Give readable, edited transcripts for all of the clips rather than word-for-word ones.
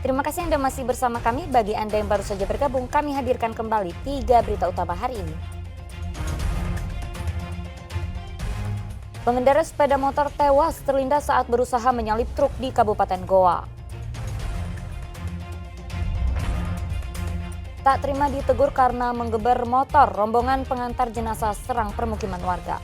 Terima kasih Anda masih bersama kami. Bagi Anda yang baru saja bergabung, kami hadirkan kembali 3 berita utama hari ini. Pengendara sepeda motor tewas terlindas saat berusaha menyalip truk di Kabupaten Goa. Tak terima ditegur karena menggeber motor, rombongan pengantar jenazah serang permukiman warga.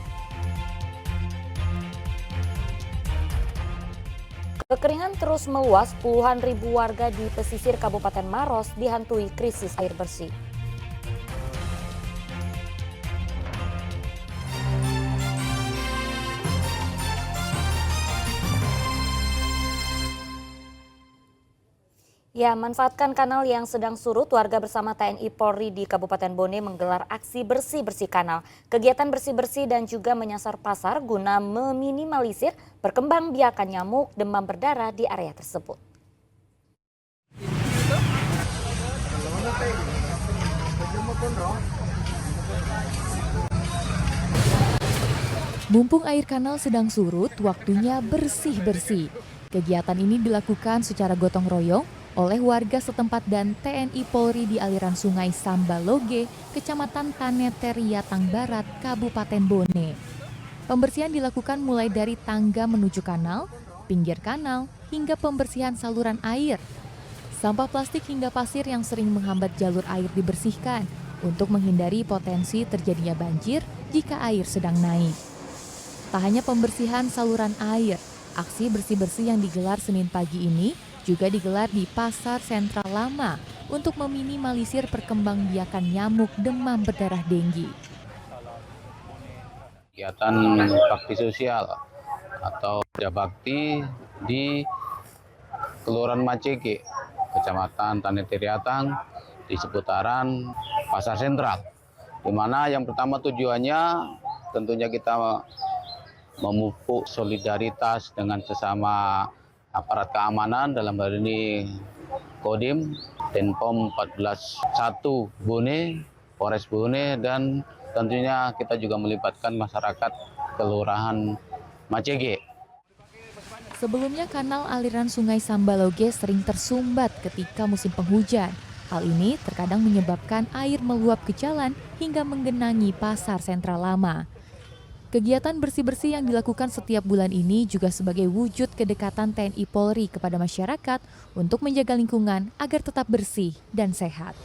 Kekeringan terus meluas, puluhan ribu warga di pesisir Kabupaten Maros dihantui krisis air bersih. Ya, manfaatkan kanal yang sedang surut, warga bersama TNI Polri di Kabupaten Bone menggelar aksi bersih-bersih kanal. Kegiatan bersih-bersih dan juga menyasar pasar guna meminimalisir perkembangbiakan nyamuk demam berdarah di area tersebut. Mumpung air kanal sedang surut, waktunya bersih-bersih. Kegiatan ini dilakukan secara gotong royong oleh warga setempat dan TNI Polri di aliran sungai Sambaloge, Kecamatan Taneteriatang Barat, Kabupaten Bone. Pembersihan dilakukan mulai dari tangga menuju kanal, pinggir kanal, hingga pembersihan saluran air. Sampah plastik hingga pasir yang sering menghambat jalur air dibersihkan untuk menghindari potensi terjadinya banjir jika air sedang naik. Tak hanya pembersihan saluran air, aksi bersih-bersih yang digelar Senin pagi ini juga digelar di Pasar Sentral Lama untuk meminimalisir perkembangbiakan nyamuk demam berdarah denggi. Kegiatan bakti sosial atau kerja bakti di Kelurahan Maceke, Kecamatan Taneteriatang, di seputaran Pasar Sentral. Di mana yang pertama tujuannya tentunya kita memupuk solidaritas dengan sesama aparat keamanan, dalam hal ini Kodim, Denpom 14.1 Bone, Polres Bone, dan tentunya kita juga melibatkan masyarakat Kelurahan Macege. Sebelumnya kanal aliran sungai Sambaloge sering tersumbat ketika musim penghujan. Hal ini terkadang menyebabkan air meluap ke jalan hingga menggenangi Pasar Sentral Lama. Kegiatan bersih-bersih yang dilakukan setiap bulan ini juga sebagai wujud kedekatan TNI Polri kepada masyarakat untuk menjaga lingkungan agar tetap bersih dan sehat.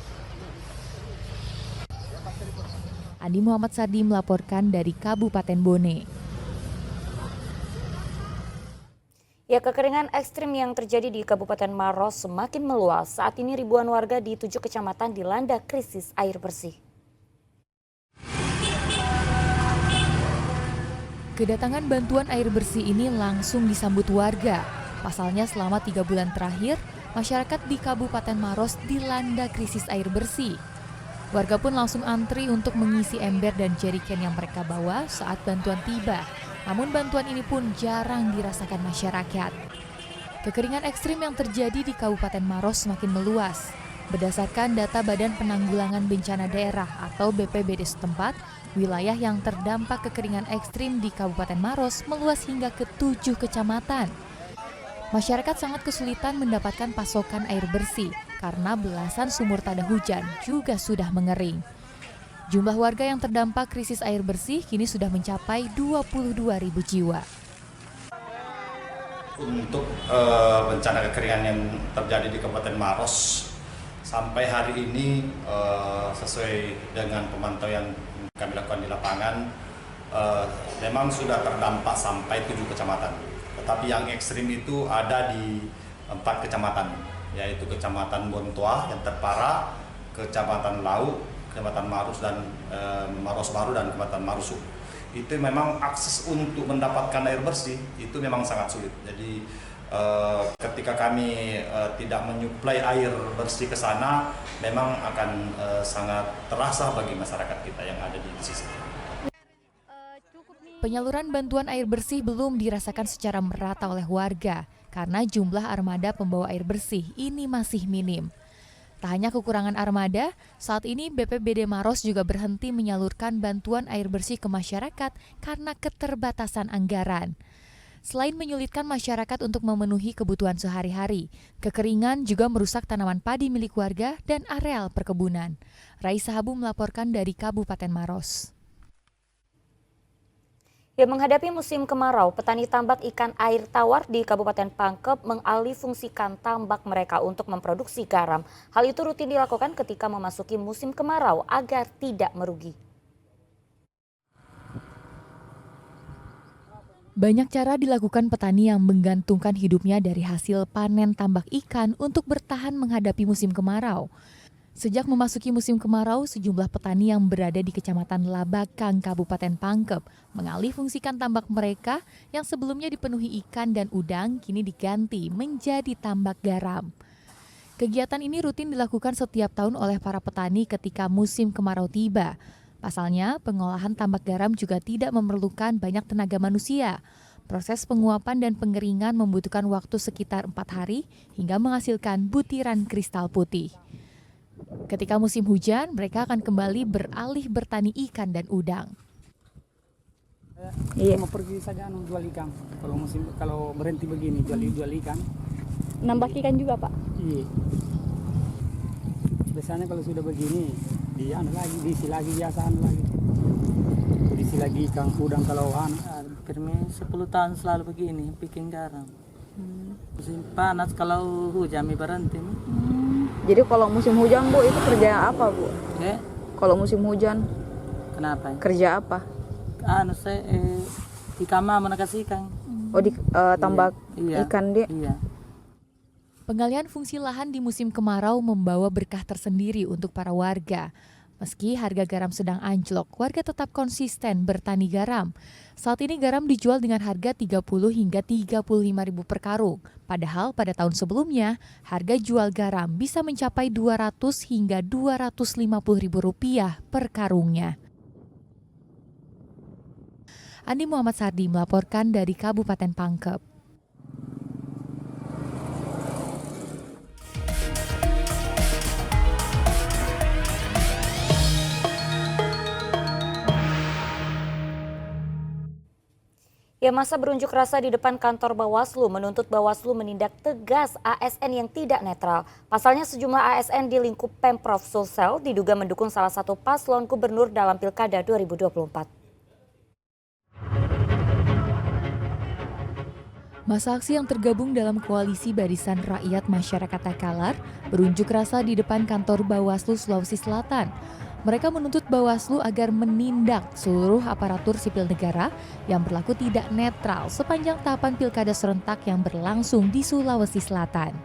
Andi Muhammad Sardi melaporkan dari Kabupaten Bone. Ya, kekeringan ekstrim yang terjadi di Kabupaten Maros semakin meluas. Saat ini ribuan warga di 7 kecamatan dilanda krisis air bersih. Kedatangan bantuan air bersih ini langsung disambut warga. Pasalnya selama 3 bulan terakhir, masyarakat di Kabupaten Maros dilanda krisis air bersih. Warga pun langsung antri untuk mengisi ember dan jerigen yang mereka bawa saat bantuan tiba. Namun bantuan ini pun jarang dirasakan masyarakat. Kekeringan ekstrim yang terjadi di Kabupaten Maros semakin meluas. Berdasarkan data Badan Penanggulangan Bencana Daerah atau BPBD setempat, wilayah yang terdampak kekeringan ekstrim di Kabupaten Maros meluas hingga ke 7 kecamatan. Masyarakat sangat kesulitan mendapatkan pasokan air bersih karena belasan sumur tada hujan juga sudah mengering. Jumlah warga yang terdampak krisis air bersih kini sudah mencapai 22.000 jiwa. Untuk bencana kekeringan yang terjadi di Kabupaten Maros, sampai hari ini sesuai dengan pemantauan kami lakukan di lapangan, memang sudah terdampak sampai 7 kecamatan. Tetapi yang ekstrim itu ada di 4 kecamatan, yaitu Kecamatan Bontoa yang terparah, Kecamatan Lau, Kecamatan Marus dan Maros Baru, dan Kecamatan Marusu. Itu memang akses untuk mendapatkan air bersih itu memang sangat sulit. Jadi ketika kami tidak menyuplai air bersih ke sana, memang akan sangat terasa bagi masyarakat kita yang ada di sisi. Penyaluran bantuan air bersih belum dirasakan secara merata oleh warga karena jumlah armada pembawa air bersih ini masih minim. Tak hanya kekurangan armada, saat ini BPBD Maros juga berhenti menyalurkan bantuan air bersih ke masyarakat karena keterbatasan anggaran. Selain menyulitkan masyarakat untuk memenuhi kebutuhan sehari-hari, kekeringan juga merusak tanaman padi milik warga dan areal perkebunan. Raisa Habu melaporkan dari Kabupaten Maros. Ya, menghadapi musim kemarau, petani tambak ikan air tawar di Kabupaten Pangkep mengalihfungsikan tambak mereka untuk memproduksi garam. Hal itu rutin dilakukan ketika memasuki musim kemarau agar tidak merugi. Banyak cara dilakukan petani yang menggantungkan hidupnya dari hasil panen tambak ikan untuk bertahan menghadapi musim kemarau. Sejak memasuki musim kemarau, sejumlah petani yang berada di Kecamatan Labakang, Kabupaten Pangkep, mengalihfungsikan tambak mereka yang sebelumnya dipenuhi ikan dan udang, kini diganti menjadi tambak garam. Kegiatan ini rutin dilakukan setiap tahun oleh para petani ketika musim kemarau tiba. Pasalnya, pengolahan tambak garam juga tidak memerlukan banyak tenaga manusia. Proses penguapan dan pengeringan membutuhkan waktu sekitar 4 hari hingga menghasilkan butiran kristal putih. Ketika musim hujan, mereka akan kembali beralih bertani ikan dan udang. Iya. Mau pergi saja jual ikan. Kalau berhenti begini jual ikan. Nambah ikan juga, Pak? Iya. Biasanya kalau sudah begini, diisi lagi biasa lagi. Diisi lagi ikan udang kalau Kami 10 tahun selalu begini, bikin garam. Musim panas kalau hujan berhenti. Jadi kalau musim hujan, Bu, itu kerja apa, Bu? Kalau musim hujan, Kenapa? kerja apa? Saya ikan mama kasih ikan. Oh, di tambak Iya. ikan dia. Iya. Pengalihan fungsi lahan di musim kemarau membawa berkah tersendiri untuk para warga. Meski harga garam sedang anjlok, warga tetap konsisten bertani garam. Saat ini garam dijual dengan harga 30 hingga 35 ribu per karung. Padahal pada tahun sebelumnya, harga jual garam bisa mencapai 200 hingga 250 ribu rupiah per karungnya. Andi Muhammad Sardi melaporkan dari Kabupaten Pangkep. Ya, masa berunjuk rasa di depan kantor Bawaslu menuntut Bawaslu menindak tegas ASN yang tidak netral. Pasalnya sejumlah ASN di lingkup Pemprov Sulsel diduga mendukung salah satu paslon gubernur dalam Pilkada 2024. Masa aksi yang tergabung dalam koalisi Barisan Rakyat Masyarakat Takalar berunjuk rasa di depan kantor Bawaslu Sulawesi Selatan. Mereka menuntut Bawaslu agar menindak seluruh aparatur sipil negara yang berlaku tidak netral sepanjang tahapan pilkada serentak yang berlangsung di Sulawesi Selatan.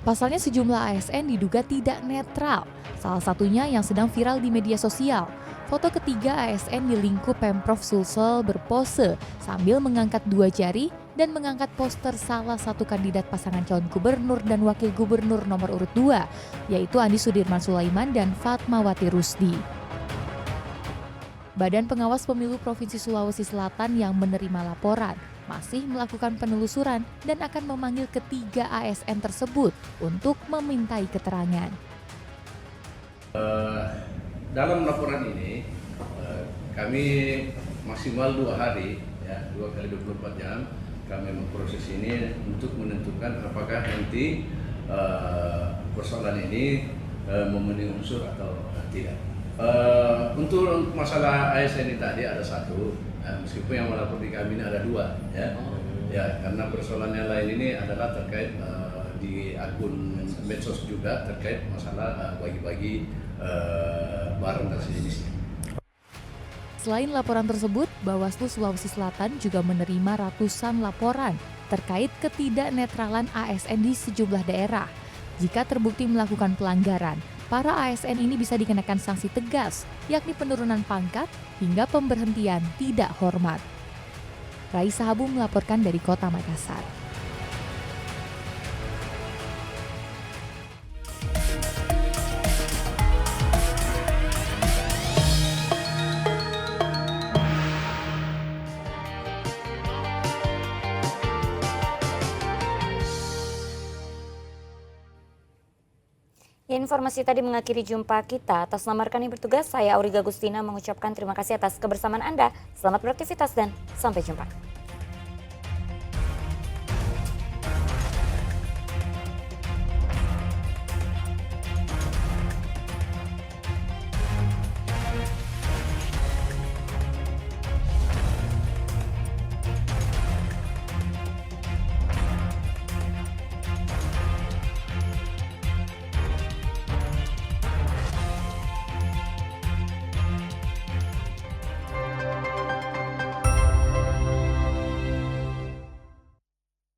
Pasalnya sejumlah ASN diduga tidak netral, salah satunya yang sedang viral di media sosial. Foto ketiga ASN di lingkup Pemprov Sulsel berpose sambil mengangkat 2 jari dan mengangkat poster salah satu kandidat pasangan calon gubernur dan wakil gubernur nomor urut 2, yaitu Andi Sudirman Sulaiman dan Fatmawati Rusdi. Badan Pengawas Pemilu Provinsi Sulawesi Selatan yang menerima laporan masih melakukan penelusuran dan akan memanggil ketiga ASN tersebut untuk memintai keterangan. Dalam laporan ini kami maksimal 2 hari, ya, 2 kali 24 jam kami memproses ini untuk menentukan apakah nanti persoalan ini memenuhi unsur atau tidak. Untuk masalah ASN ini tadi ada 1, meskipun yang melapor di kami ini ada 2, ya. Ya, karena persoalan yang lain ini adalah terkait di akun medsos juga terkait masalah bagi-bagi barang dan sejenisnya. Selain laporan tersebut, Bawaslu Sulawesi Selatan juga menerima ratusan laporan terkait ketidaknetralan ASN di sejumlah daerah. Jika terbukti melakukan pelanggaran, para ASN ini bisa dikenakan sanksi tegas, yakni penurunan pangkat hingga pemberhentian tidak hormat. Raisa Habu melaporkan dari Kota Makassar. Informasi tadi mengakhiri jumpa kita. Atas nama rekan yang bertugas, saya Auriga Gustina mengucapkan terima kasih atas kebersamaan Anda. Selamat beraktivitas dan sampai jumpa.